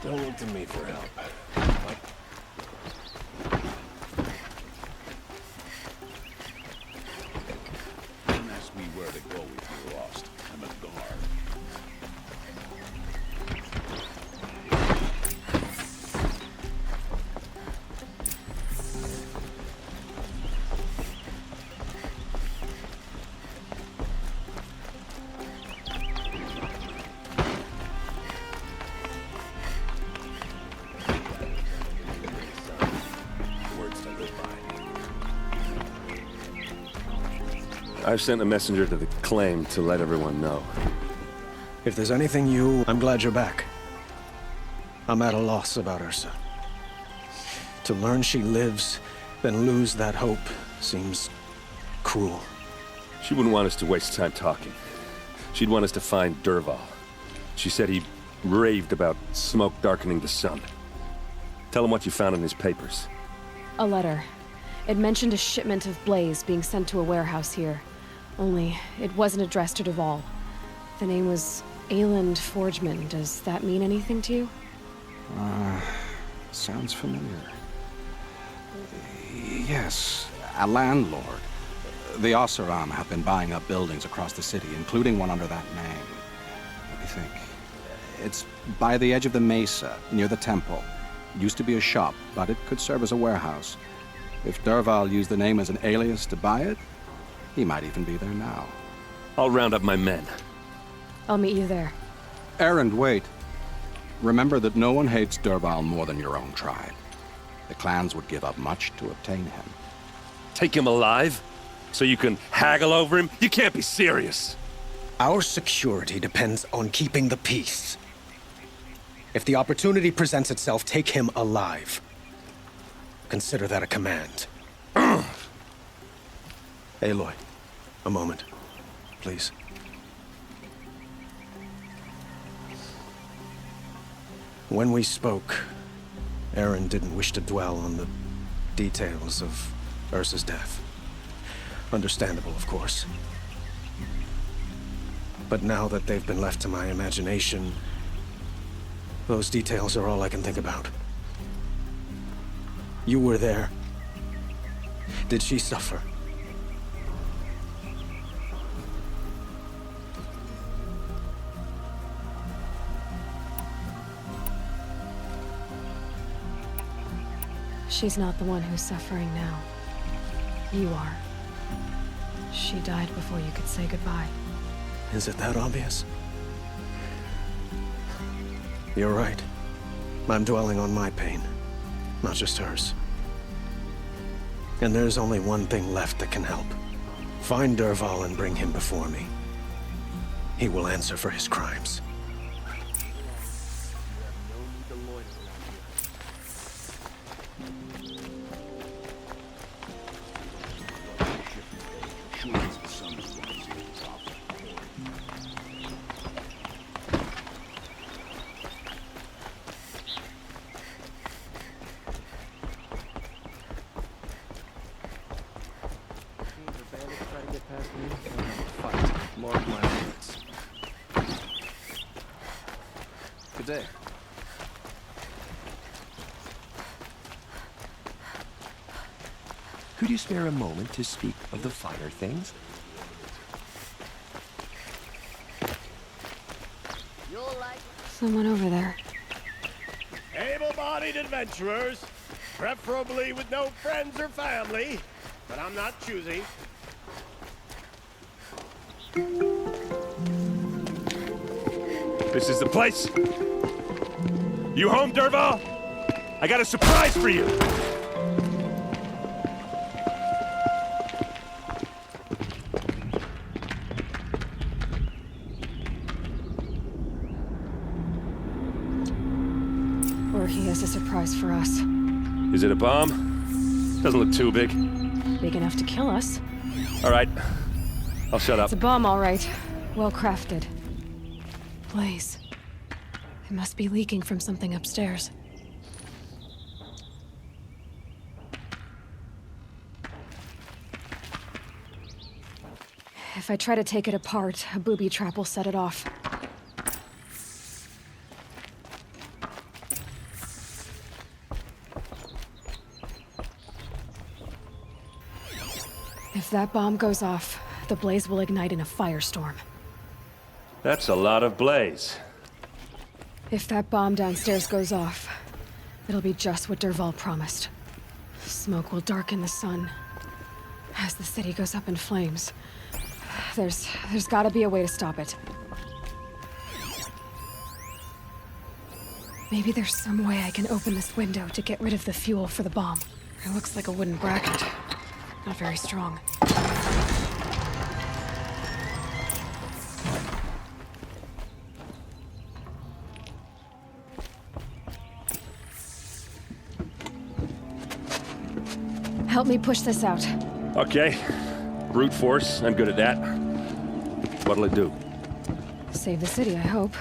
Don't look to me for help. Unless we were to go if you're lost. I'm a guard. I've sent a messenger to the claim to let everyone know. If there's anything I'm glad you're back. I'm at a loss about Ursa. To learn she lives, then lose that hope, seems cruel. She wouldn't want us to waste time talking. She'd want us to find Dervahl. She said he raved about smoke darkening the sun. Tell him what you found in his papers. A letter. It mentioned a shipment of blaze being sent to a warehouse here. Only, it wasn't addressed to Dervahl. The name was Ayland Forgeman. Does that mean anything to you? Sounds familiar. Yes, a landlord. The Oseram have been buying up buildings across the city, including one under that name. Let me think. It's by the edge of the mesa, near the temple. Used to be a shop, but it could serve as a warehouse. If Dervahl used the name as an alias to buy it, he might even be there now. I'll round up my men. I'll meet you there. Erend, wait. Remember that no one hates Dervahl more than your own tribe. The clans would give up much to obtain him. Take him alive? So you can haggle over him? You can't be serious. Our security depends on keeping the peace. If the opportunity presents itself, take him alive. Consider that a command. Aloy, a moment, please. When we spoke, Erend didn't wish to dwell on the details of Ursa's death. Understandable, of course. But now that they've been left to my imagination, those details are all I can think about. You were there. Did she suffer? She's not the one who's suffering now. You are. She died before you could say goodbye. Is it that obvious? You're right. I'm dwelling on my pain, not just hers. And there's only one thing left that can help. Find Dervahl and bring him before me. He will answer for his crimes. Good day. Could you spare a moment to speak of the finer things? Someone over there. Able-bodied adventurers, preferably with no friends or family, but I'm not choosy. This is the place. You home, Dervahl? I got a surprise for you. Or he has a surprise for us. Is it a bomb? Doesn't look too big. Big enough to kill us. All right. I'll shut up. It's a bomb, all right. Well crafted. Blaze. It must be leaking from something upstairs. If I try to take it apart, a booby trap will set it off. If that bomb goes off, the blaze will ignite in a firestorm. That's a lot of blaze. If that bomb downstairs goes off, it'll be just what Dervahl promised. Smoke will darken the sun. As the city goes up in flames, there's gotta be a way to stop it. Maybe there's some way I can open this window to get rid of the fuel for the bomb. It looks like a wooden bracket. Not very strong. Help me push this out. Okay. Brute force, I'm good at that. What'll it do? Save the city, I hope.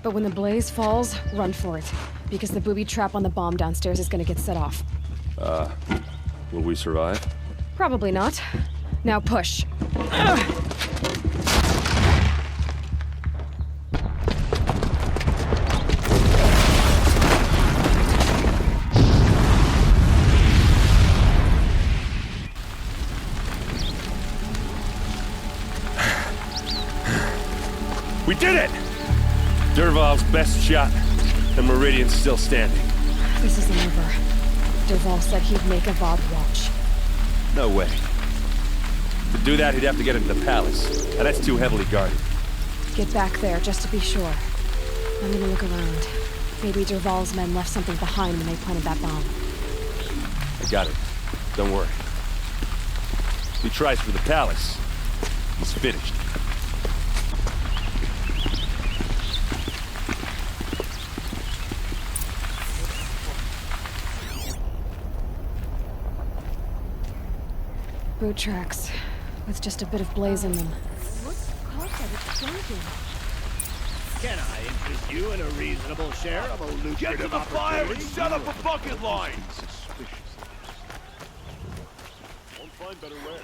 But when the blaze falls, run for it. Because the booby trap on the bomb downstairs is gonna get set off. Will we survive? Probably not. Now push. We did it! Dervahl's best shot, and Meridian's still standing. This isn't over. Dervahl said he'd make Avad watch. No way. To do that, he'd have to get into the palace, and that's too heavily guarded. Get back there, just to be sure. I'm gonna look around. Maybe Dervahl's men left something behind when they planted that bomb. I got it. Don't worry. If he tries for the palace, he's finished. Boot tracks, with just a bit of blaze in them. Can I interest you in a reasonable share of a lucrative Get to the fire and opportunity? set up a bucket line! Won't find better wares.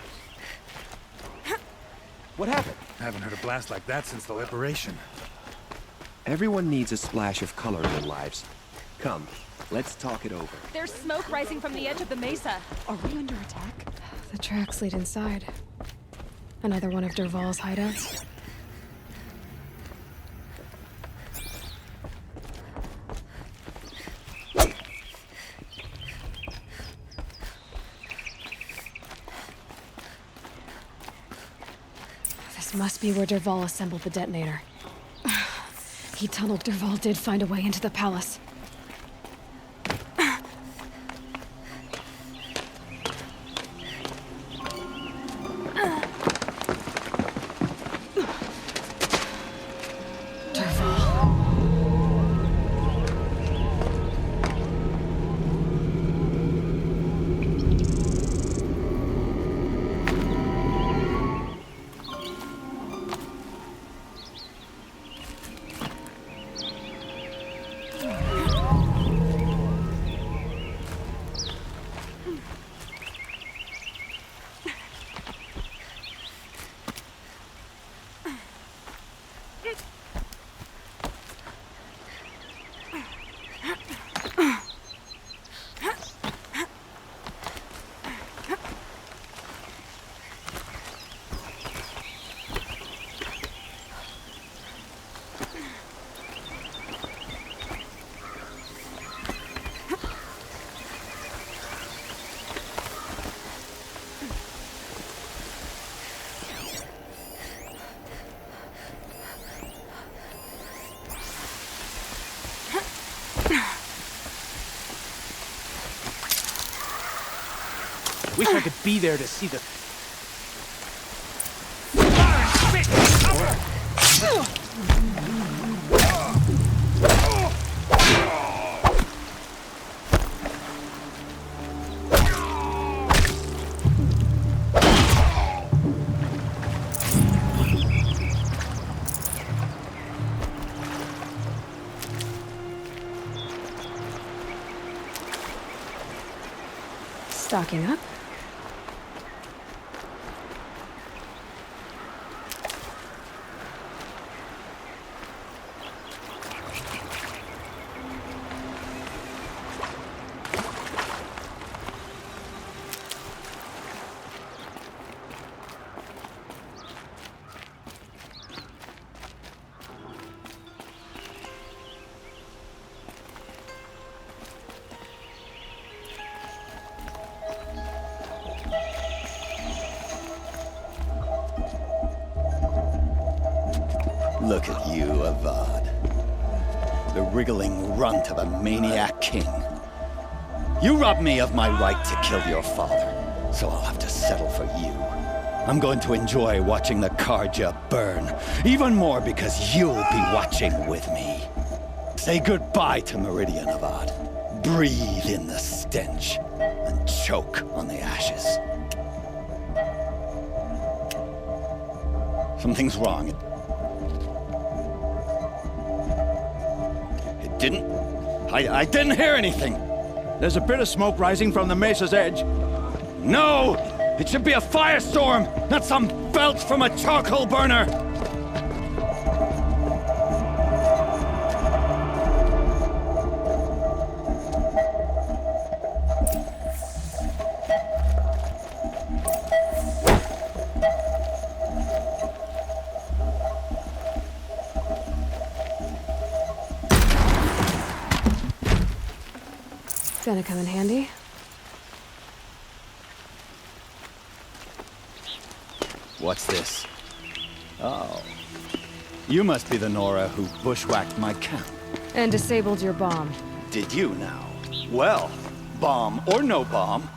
What happened? I haven't heard a blast like that since the liberation. Everyone needs a splash of color in their lives. Come, let's talk it over. There's smoke rising from the edge of the mesa. Are we under attack? The tracks lead inside. Another one of Dervahl's hideouts. This must be where Dervahl assembled the detonator. He tunneled Dervahl did find a way into the palace. Wish I could be there to see the... Stocking up. Look at you, Avad. The wriggling runt of a maniac king. You robbed me of my right to kill your father, so I'll have to settle for you. I'm going to enjoy watching the Karja burn, even more because you'll be watching with me. Say goodbye to Meridian, Avad. Breathe in the stench, and choke on the ashes. Something's wrong. It didn't... I didn't hear anything. There's a bit of smoke rising from the mesa's edge. No! It should be a firestorm, not some belch from a charcoal burner! Gonna come in handy. What's this? Oh. You must be the Nora who bushwhacked my camp. And disabled your bomb. Did you now? Well, bomb or no bomb,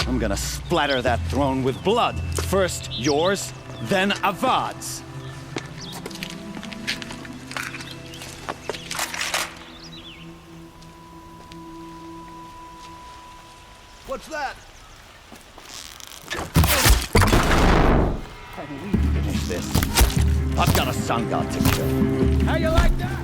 I'm gonna splatter that throne with blood. First yours, then Avad's. What's that? Can we finish this? I've got a sun god to kill. How you like that?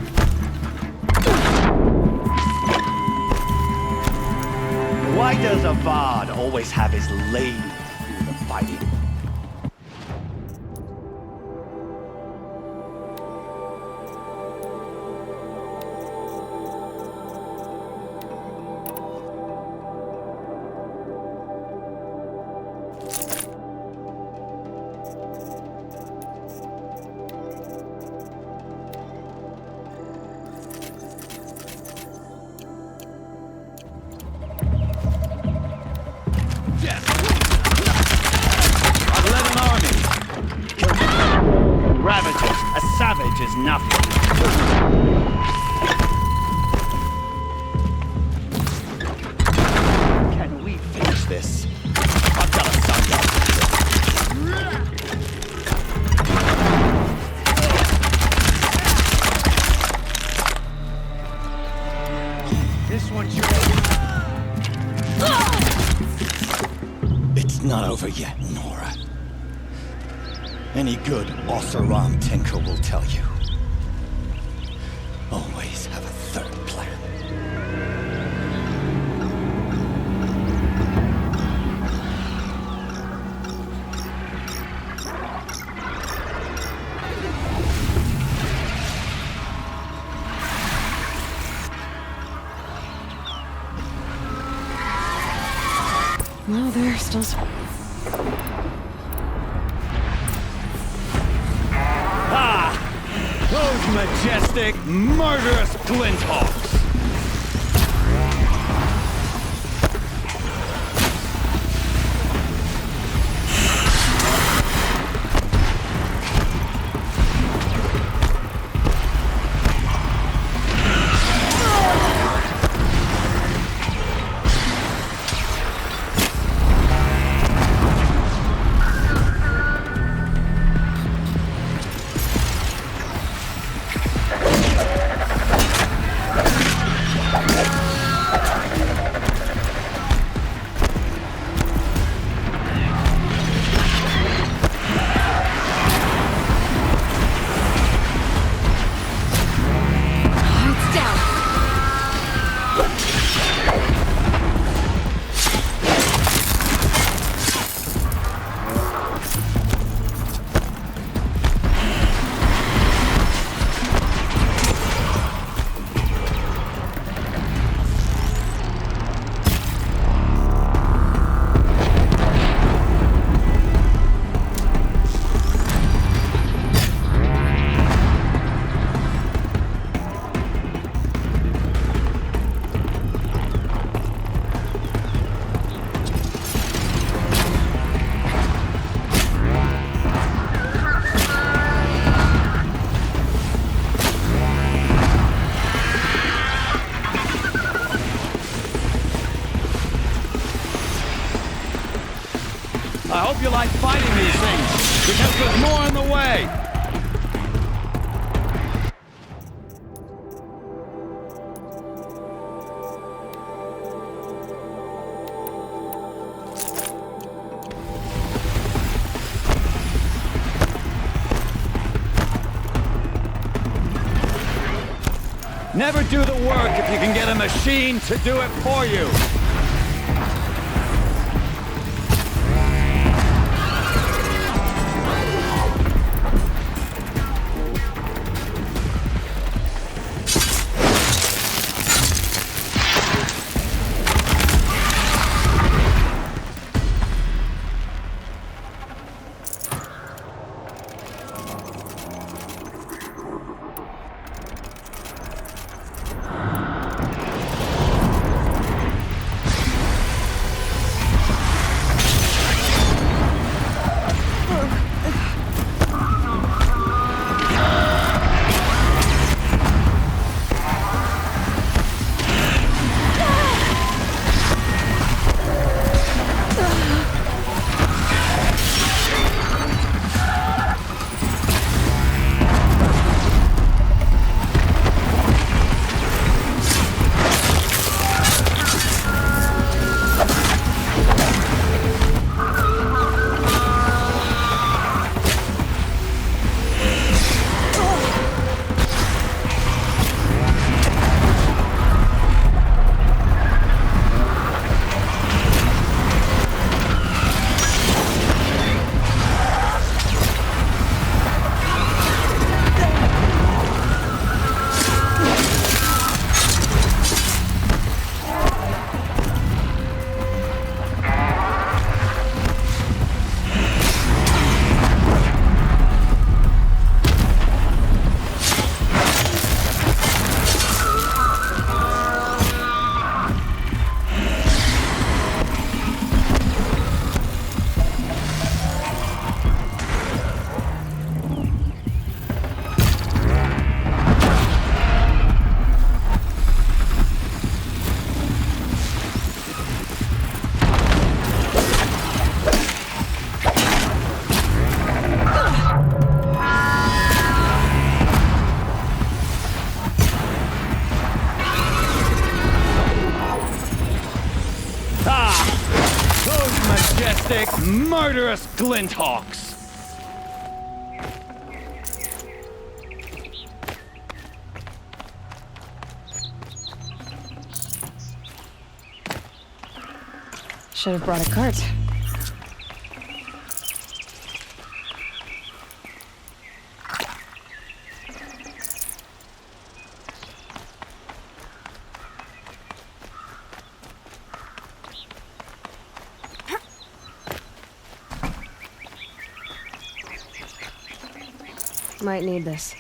Why does Avad always have his lady do the fighting? Is nothing. Can we finish this? I've got a sun god. This one's your... It's not over yet, Nora. Any good Oseram tinker will tell you. Always have a third plan. No, they're still... Those majestic, murderous glinthawks! like fighting these things, because there's more in the way. Never do the work if you can get a machine to do it for you. Murderous glinthawks! Should have brought a cart. Might need this.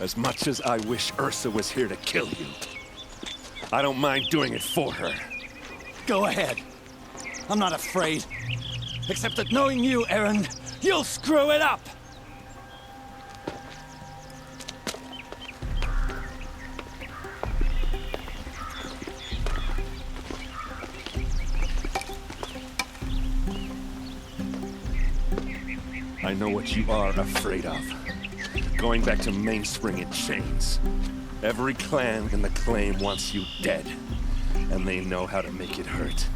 As much as I wish Ursa was here to kill you, I don't mind doing it for her. Go ahead. I'm not afraid. Except that knowing you, Aaron, you'll screw it up! I know what you are afraid of. Going back to Mainspring in chains. Every clan in the claim wants you dead. And they know how to make it hurt.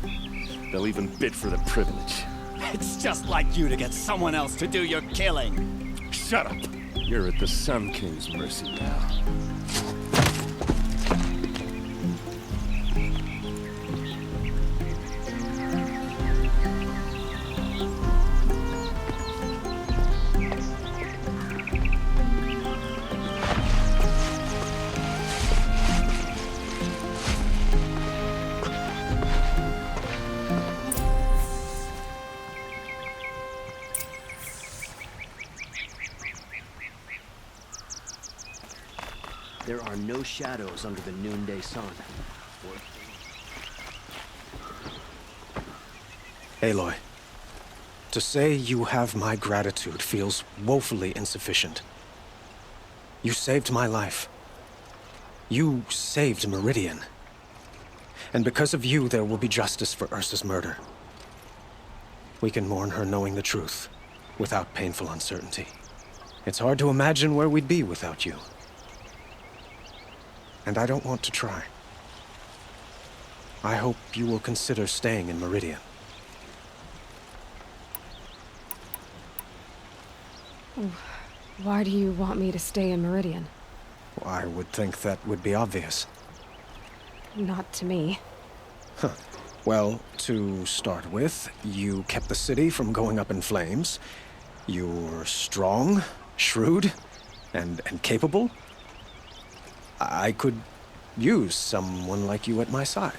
They'll even bid for the privilege. It's just like you to get someone else to do your killing. Shut up! You're at the Sun King's mercy now. There are no shadows under the noonday sun. Aloy, to say you have my gratitude feels woefully insufficient. You saved my life. You saved Meridian. And because of you, there will be justice for Ursa's murder. We can mourn her knowing the truth, without painful uncertainty. It's hard to imagine where we'd be without you. And I don't want to try. I hope you will consider staying in Meridian. Why do you want me to stay in Meridian? I would think that would be obvious. Not to me. Huh. Well, to start with, you kept the city from going up in flames. You're strong, shrewd, and capable. I could use someone like you at my side.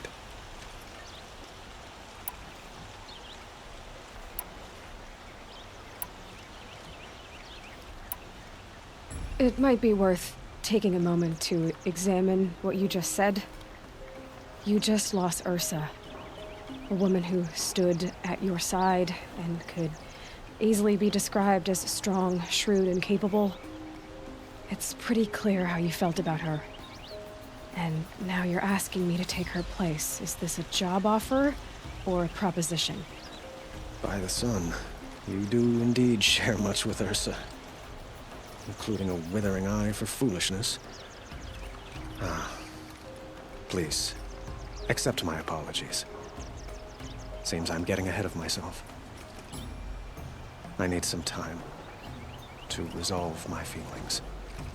It might be worth taking a moment to examine what you just said. You just lost Ursa, a woman who stood at your side and could easily be described as strong, shrewd, and capable. It's pretty clear how you felt about her. And now you're asking me to take her place. Is this a job offer or a proposition? By the sun, you do indeed share much with Ursa, including a withering eye for foolishness. Please, accept my apologies. Seems I'm getting ahead of myself. I need some time to resolve my feelings.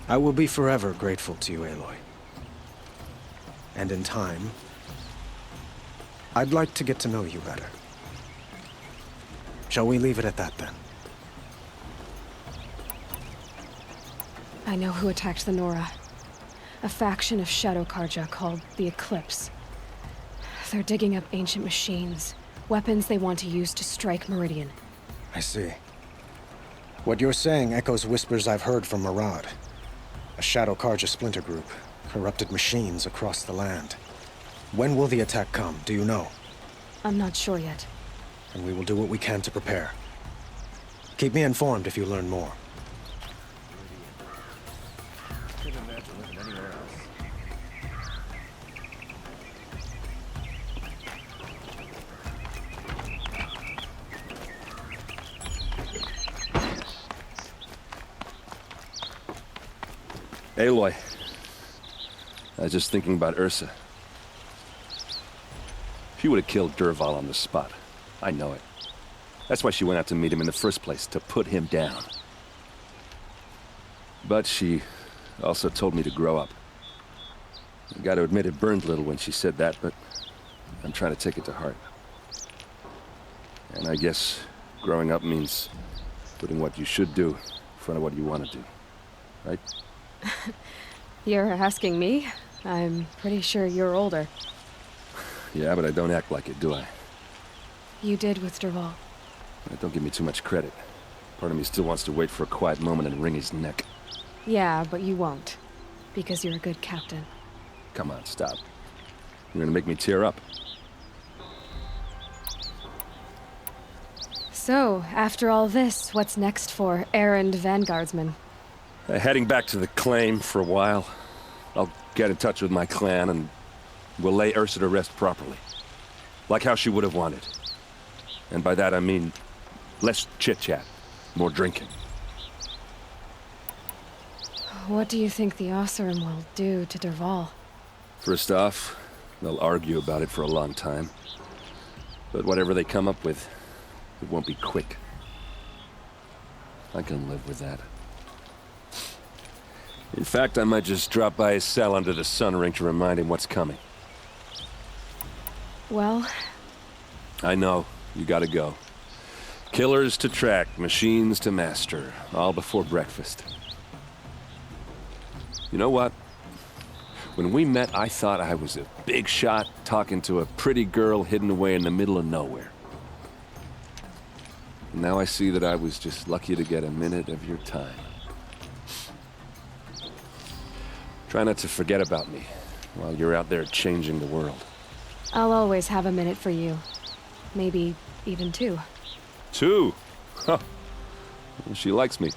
I will be forever grateful to you, Aloy. And in time, I'd like to get to know you better. Shall we leave it at that, then? I know who attacked the Nora. A faction of Shadow Karja called the Eclipse. They're digging up ancient machines, weapons they want to use to strike Meridian. I see. What you're saying echoes whispers I've heard from Murad. A Shadow Karja splinter group, corrupted machines across the land. When will the attack come, do you know? I'm not sure yet. And we will do what we can to prepare. Keep me informed if you learn more. Aloy, I was just thinking about Ursa. She would have killed Dervahl on the spot. I know it. That's why she went out to meet him in the first place, to put him down. But she also told me to grow up. I gotta admit it burned a little when she said that, but I'm trying to take it to heart. And I guess growing up means putting what you should do in front of what you want to do, right? You're asking me? I'm pretty sure you're older. Yeah, but I don't act like it, do I? You did with Dervahl. Don't give me too much credit. Part of me still wants to wait for a quiet moment and wring his neck. Yeah, but you won't. Because you're a good captain. Come on, stop. You're gonna make me tear up. So, after all this, what's next for errand vanguardsman? Heading back to the claim for a while. I'll get in touch with my clan and we'll lay Ursa to rest properly. Like how she would have wanted. And by that I mean less chit-chat, more drinking. What do you think the Oseram will do to Dervahl? First off, they'll argue about it for a long time. But whatever they come up with, it won't be quick. I can live with that. In fact, I might just drop by his cell under the sun ring to remind him what's coming. Well... I know. You gotta go. Killers to track, machines to master. All before breakfast. You know what? When we met, I thought I was a big shot talking to a pretty girl hidden away in the middle of nowhere. And now I see that I was just lucky to get a minute of your time. Try not to forget about me, while you're out there changing the world. I'll always have a minute for you. Maybe even two. Two? Huh. She likes me.